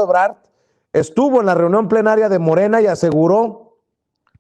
Marcelo Ebrard estuvo en la reunión plenaria de Morena y aseguró,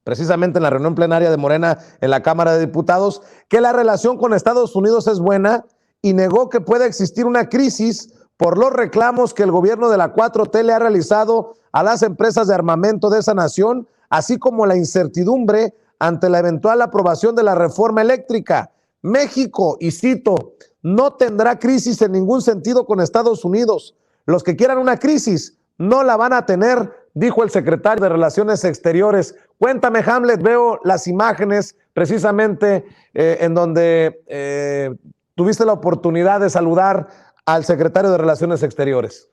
precisamente en la reunión plenaria de Morena en la Cámara de Diputados, que la relación con Estados Unidos es buena y negó que pueda existir una crisis por los reclamos que el gobierno de la 4T le ha realizado a las empresas de armamento de esa nación, así como la incertidumbre ante la eventual aprobación de la reforma eléctrica. México, y cito, no tendrá crisis en ningún sentido con Estados Unidos. Los que quieran una crisis no la van a tener, dijo el secretario de Relaciones Exteriores. Cuéntame, Hamlet, veo las imágenes precisamente en donde tuviste la oportunidad de saludar al secretario de Relaciones Exteriores.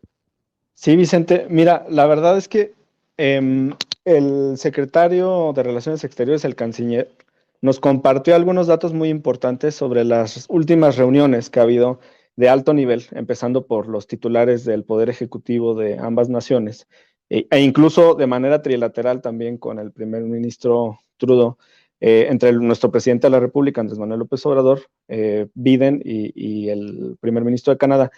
Sí, Vicente, mira, la verdad es que el secretario de Relaciones Exteriores, el canciller, nos compartió algunos datos muy importantes sobre las últimas reuniones que ha habido de alto nivel, empezando por los titulares del Poder Ejecutivo de ambas naciones, e incluso de manera trilateral también con el primer ministro Trudeau, entre nuestro presidente de la República, Andrés Manuel López Obrador, Biden y el primer ministro de Canadá.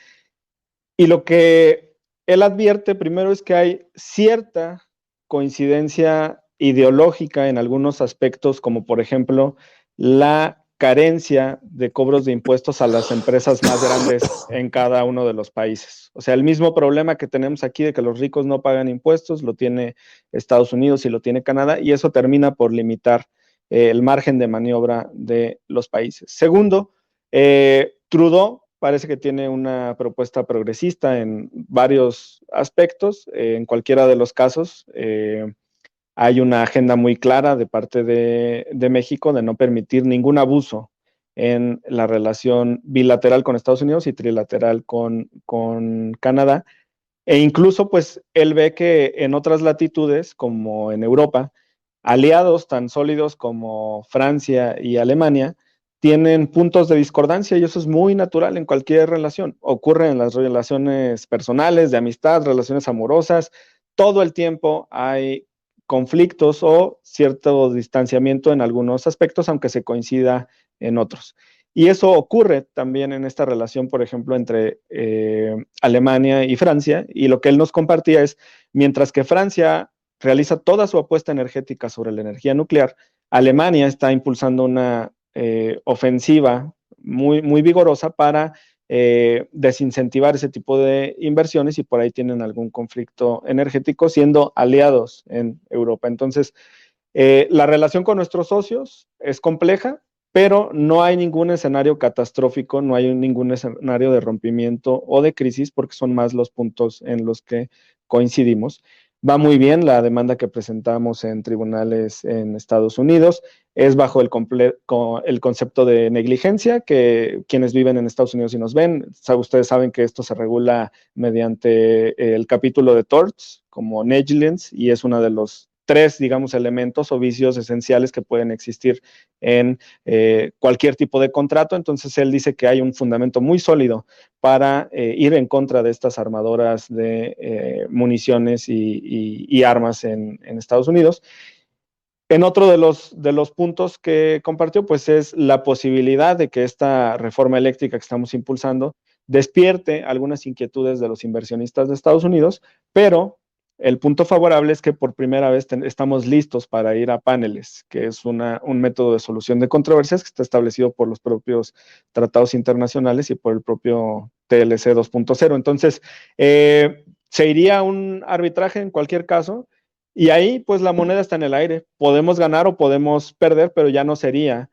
Y lo que él advierte primero es que hay cierta coincidencia ideológica en algunos aspectos, como por ejemplo la carencia de cobros de impuestos a las empresas más grandes en cada uno de los países. O sea, el mismo problema que tenemos aquí de que los ricos no pagan impuestos, lo tiene Estados Unidos y lo tiene Canadá, y eso termina por limitar el margen de maniobra de los países. Segundo, Trudeau parece que tiene una propuesta progresista en varios aspectos. En cualquiera de los casos, hay una agenda muy clara de parte de México de no permitir ningún abuso en la relación bilateral con Estados Unidos y trilateral con Canadá. E incluso, pues, él ve que en otras latitudes, como en Europa, aliados tan sólidos como Francia y Alemania tienen puntos de discordancia y eso es muy natural en cualquier relación. Ocurre en las relaciones personales, de amistad, relaciones amorosas. Todo el tiempo hay conflictos o cierto distanciamiento en algunos aspectos, aunque se coincida en otros. Y eso ocurre también en esta relación, por ejemplo, entre Alemania y Francia. Y lo que él nos compartía es, mientras que Francia realiza toda su apuesta energética sobre la energía nuclear, Alemania está impulsando una ofensiva muy, muy vigorosa para desincentivar ese tipo de inversiones y por ahí tienen algún conflicto energético siendo aliados en Europa. Entonces, la relación con nuestros socios es compleja, pero no hay ningún escenario catastrófico, no hay ningún escenario de rompimiento o de crisis, porque son más los puntos en los que coincidimos. Va muy bien la demanda que presentamos en tribunales en Estados Unidos, es bajo el concepto de negligencia, que quienes viven en Estados Unidos y nos ven, ustedes saben que esto se regula mediante el capítulo de torts, como negligence, y es uno de los tres, digamos, elementos o vicios esenciales que pueden existir en cualquier tipo de contrato. Entonces, él dice que hay un fundamento muy sólido para ir en contra de estas armadoras de municiones y armas en Estados Unidos. En otro de los puntos que compartió, pues es la posibilidad de que esta reforma eléctrica que estamos impulsando despierte algunas inquietudes de los inversionistas de Estados Unidos, pero el punto favorable es que por primera vez estamos listos para ir a paneles, que es un método de solución de controversias que está establecido por los propios tratados internacionales y por el propio TLC 2.0. Entonces, se iría a un arbitraje en cualquier caso y ahí pues la moneda está en el aire. Podemos ganar o podemos perder, pero ya no sería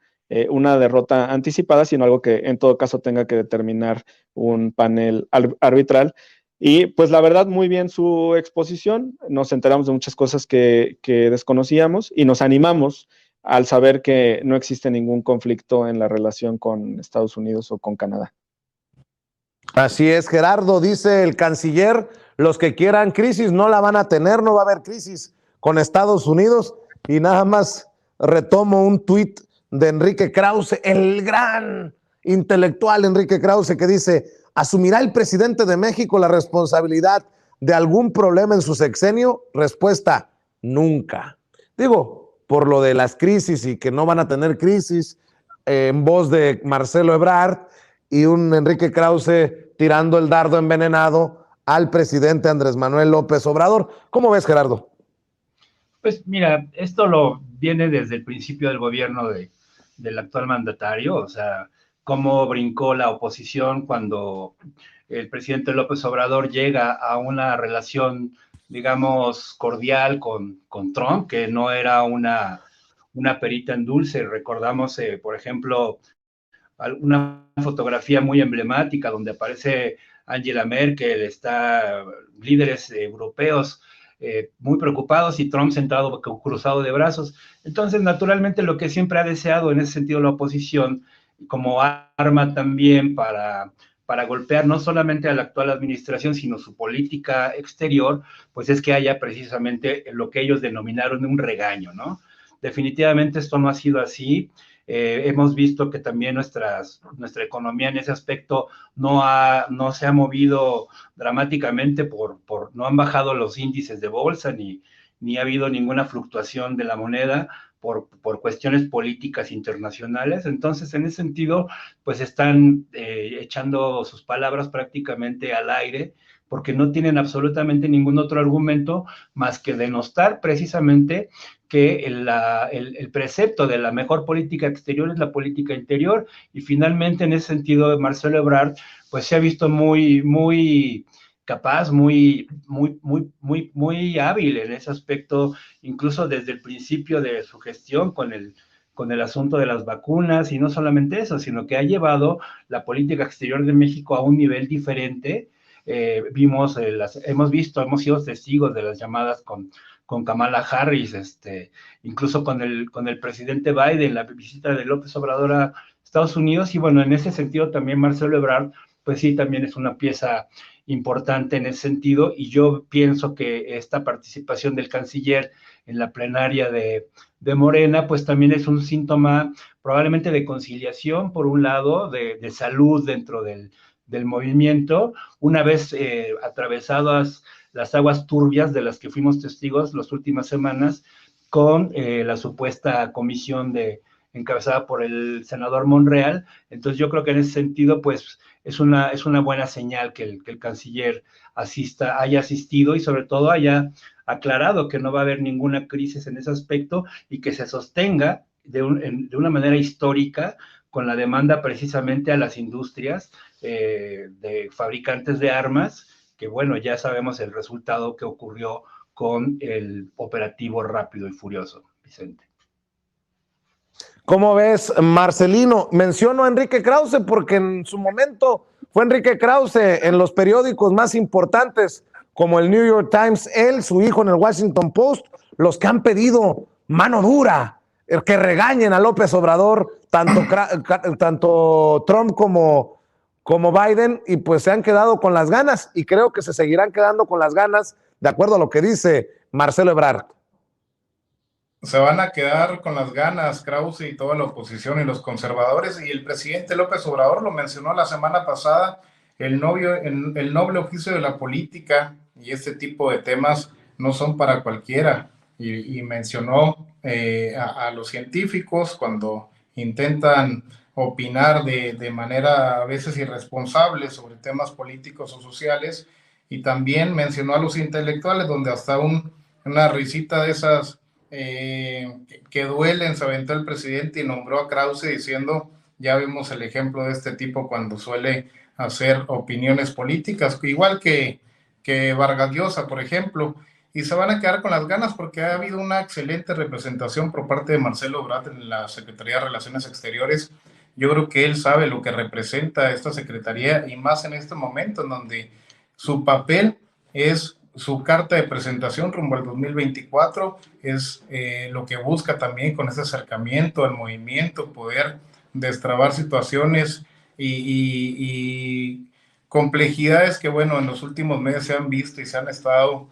una derrota anticipada, sino algo que en todo caso tenga que determinar un panel arbitral. Y pues la verdad, muy bien su exposición, nos enteramos de muchas cosas que desconocíamos y nos animamos al saber que no existe ningún conflicto en la relación con Estados Unidos o con Canadá. Así es, Gerardo, dice el canciller, los que quieran crisis no la van a tener, no va a haber crisis con Estados Unidos. Y nada más retomo un tuit de Enrique Krause, el gran intelectual Enrique Krause, que dice: ¿asumirá el presidente de México la responsabilidad de algún problema en su sexenio? Respuesta: nunca. Digo, por lo de las crisis y que no van a tener crisis, en voz de Marcelo Ebrard y un Enrique Krause tirando el dardo envenenado al presidente Andrés Manuel López Obrador. ¿Cómo ves, Gerardo? Pues mira, esto lo viene desde el principio del gobierno del actual mandatario, o sea, cómo brincó la oposición cuando el presidente López Obrador llega a una relación, digamos, cordial con Trump, que no era una perita en dulce. Recordamos, por ejemplo, una fotografía muy emblemática donde aparece Angela Merkel, está líderes europeos muy preocupados y Trump sentado cruzado de brazos. Entonces, naturalmente, lo que siempre ha deseado en ese sentido la oposición, como arma también para golpear no solamente a la actual administración, sino su política exterior, pues es que haya precisamente lo que ellos denominaron un regaño, ¿no? Definitivamente esto no ha sido así. Hemos visto que también nuestra economía en ese aspecto no se ha movido dramáticamente no han bajado los índices de bolsa ni ha habido ninguna fluctuación de la moneda por cuestiones políticas internacionales. Entonces, en ese sentido, pues están echando sus palabras prácticamente al aire porque no tienen absolutamente ningún otro argumento más que denostar precisamente que el precepto de la mejor política exterior es la política interior, y finalmente en ese sentido Marcelo Ebrard pues se ha visto muy capaz, muy hábil en ese aspecto, incluso desde el principio de su gestión con el asunto de las vacunas, y no solamente eso, sino que ha llevado la política exterior de México a un nivel diferente. Hemos sido testigos de las llamadas con Kamala Harris, incluso con el presidente Biden, la visita de López Obrador a Estados Unidos, y bueno, en ese sentido también Marcelo Ebrard, pues sí, también es una pieza importante en ese sentido, y yo pienso que esta participación del canciller en la plenaria de Morena, pues también es un síntoma probablemente de conciliación, por un lado, de salud dentro del movimiento, una vez atravesadas las aguas turbias de las que fuimos testigos las últimas semanas con la supuesta comisión encabezada por el senador Monreal. Entonces yo creo que en ese sentido, pues es una buena señal que el canciller haya asistido y sobre todo haya aclarado que no va a haber ninguna crisis en ese aspecto y que se sostenga de una manera histórica con la demanda precisamente a las industrias de fabricantes de armas, que bueno, ya sabemos el resultado que ocurrió con el operativo Rápido y Furioso, Vicente. ¿Cómo ves, Marcelino? Menciono a Enrique Krause porque en su momento fue Enrique Krause en los periódicos más importantes como el New York Times, él, su hijo en el Washington Post, los que han pedido mano dura, que regañen a López Obrador, tanto Trump como Biden, y pues se han quedado con las ganas y creo que se seguirán quedando con las ganas, de acuerdo a lo que dice Marcelo Ebrard. Se van a quedar con las ganas Krause y toda la oposición y los conservadores, y el presidente López Obrador lo mencionó la semana pasada, el noble oficio de la política y este tipo de temas no son para cualquiera, y mencionó a los científicos cuando intentan opinar de manera a veces irresponsable sobre temas políticos o sociales, y también mencionó a los intelectuales, donde hasta una risita de esas que duelen se aventó el presidente y nombró a Krause diciendo, ya vimos el ejemplo de este tipo cuando suele hacer opiniones políticas, igual que Vargas Llosa, por ejemplo, y se van a quedar con las ganas porque ha habido una excelente representación por parte de Marcelo Ebrard en la Secretaría de Relaciones Exteriores. Yo creo que él sabe lo que representa esta secretaría, y más en este momento en donde su papel es su carta de presentación rumbo al 2024, es lo que busca también con ese acercamiento al movimiento, poder destrabar situaciones y complejidades que, bueno, en los últimos meses se han visto y se han estado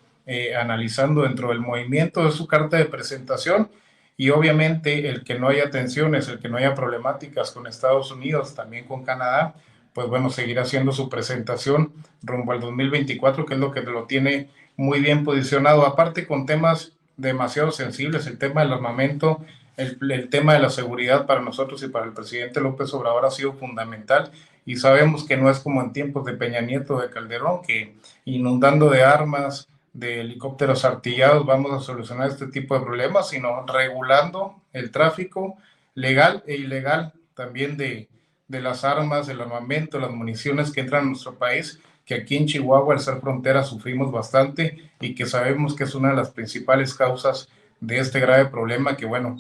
analizando dentro del movimiento. Es su carta de presentación, y obviamente el que no haya tensiones, el que no haya problemáticas con Estados Unidos, también con Canadá, pues bueno, seguirá haciendo su presentación rumbo al 2024, que es lo que lo tiene muy bien posicionado, aparte con temas demasiado sensibles. El tema del armamento el tema de la seguridad para nosotros y para el presidente López Obrador ha sido fundamental, y sabemos que no es como en tiempos de Peña Nieto, de Calderón, que inundando de armas, de helicópteros artillados vamos a solucionar este tipo de problemas, sino regulando el tráfico legal e ilegal también de las armas, el armamento, las municiones que entran a nuestro país, que aquí en Chihuahua, al ser frontera, sufrimos bastante y que sabemos que es una de las principales causas de este grave problema que, bueno,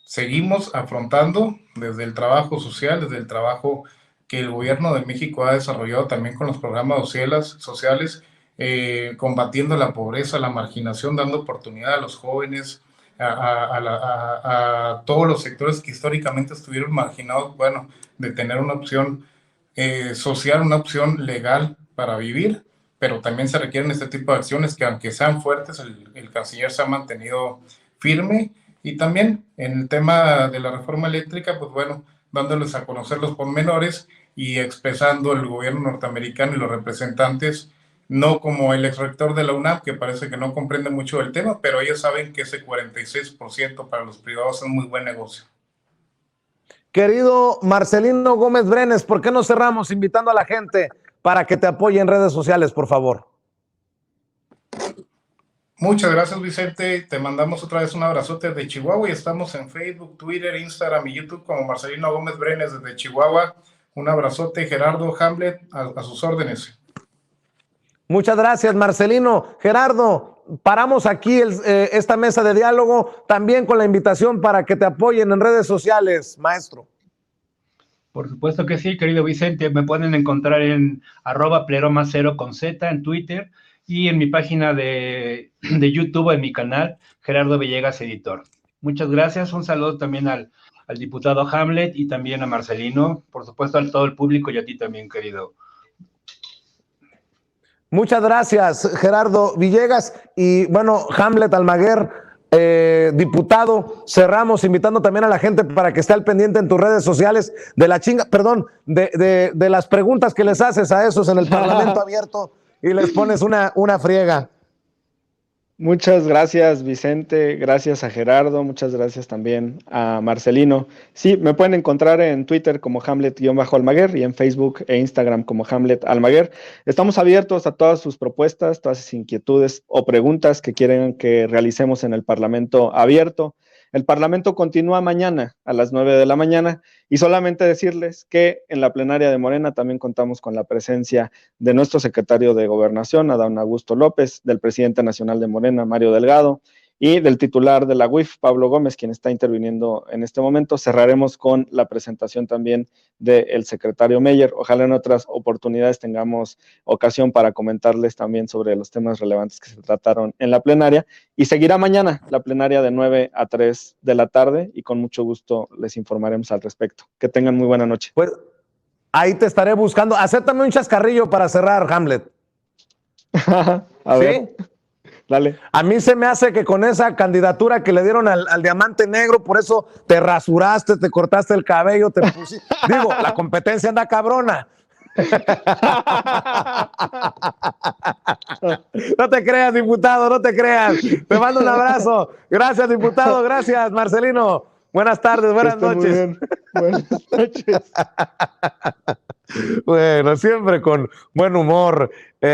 seguimos afrontando desde el trabajo social, desde el trabajo que el gobierno de México ha desarrollado también con los programas sociales, combatiendo la pobreza, la marginación, dando oportunidad a los jóvenes, a todos los sectores que históricamente estuvieron marginados, bueno, de tener una opción social, una opción legal para vivir, pero también se requieren este tipo de acciones que, aunque sean fuertes, el canciller se ha mantenido firme. Y también en el tema de la reforma eléctrica, pues bueno, dándoles a conocer los pormenores y expresando el gobierno norteamericano y los representantes, no como el exrector de la UNAM, que parece que no comprende mucho del tema, pero ellos saben que ese 46% para los privados es muy buen negocio. Querido Marcelino Gómez Brenes, ¿por qué no cerramos invitando a la gente para que te apoye en redes sociales, por favor? Muchas gracias, Vicente. Te mandamos otra vez un abrazote desde Chihuahua y estamos en Facebook, Twitter, Instagram y YouTube como Marcelino Gómez Brenes desde Chihuahua. Un abrazote, Gerardo Hamlet, a sus órdenes. Muchas gracias, Marcelino. Gerardo, paramos aquí esta mesa de diálogo también con la invitación para que te apoyen en redes sociales, maestro. Por supuesto que sí, querido Vicente. Me pueden encontrar en @pleroma0 con Z en Twitter y en mi página de YouTube, en mi canal, Gerardo Villegas Editor. Muchas gracias. Un saludo también al diputado Hamlet y también a Marcelino, por supuesto a todo el público y a ti también, querido. Muchas gracias, Gerardo Villegas. Y bueno, Hamlet Almaguer, diputado, cerramos invitando también a la gente para que esté al pendiente en tus redes sociales de de las preguntas que les haces a esos en el Parlamento abierto y les pones una friega. Muchas gracias, Vicente, gracias a Gerardo, muchas gracias también a Marcelino. Sí, me pueden encontrar en Twitter como Hamlet-Almaguer y en Facebook e Instagram como Hamlet Almaguer. Estamos abiertos a todas sus propuestas, todas sus inquietudes o preguntas que quieren que realicemos en el Parlamento abierto. El Parlamento continúa mañana a las 9 de la mañana y solamente decirles que en la plenaria de Morena también contamos con la presencia de nuestro secretario de Gobernación, Adán Augusto López, del presidente nacional de Morena, Mario Delgado, y del titular de la UIF, Pablo Gómez, quien está interviniendo en este momento. Cerraremos con la presentación también del secretario Meyer. Ojalá en otras oportunidades tengamos ocasión para comentarles también sobre los temas relevantes que se trataron en la plenaria. Y seguirá mañana la plenaria de 9 a 3 de la tarde y con mucho gusto les informaremos al respecto. Que tengan muy buena noche. Pues ahí te estaré buscando. Acéptame un chascarrillo para cerrar, Hamlet. A ver. ¿Sí? Dale. A mí se me hace que con esa candidatura que le dieron al diamante negro, por eso te rasuraste, te cortaste el cabello, te pusiste. Digo, la competencia anda cabrona. No te creas, diputado, no te creas. Te mando un abrazo. Gracias, diputado. Gracias, Marcelino. Buenas tardes, buenas noches. Muy bien. Buenas noches. Bueno, siempre con buen humor.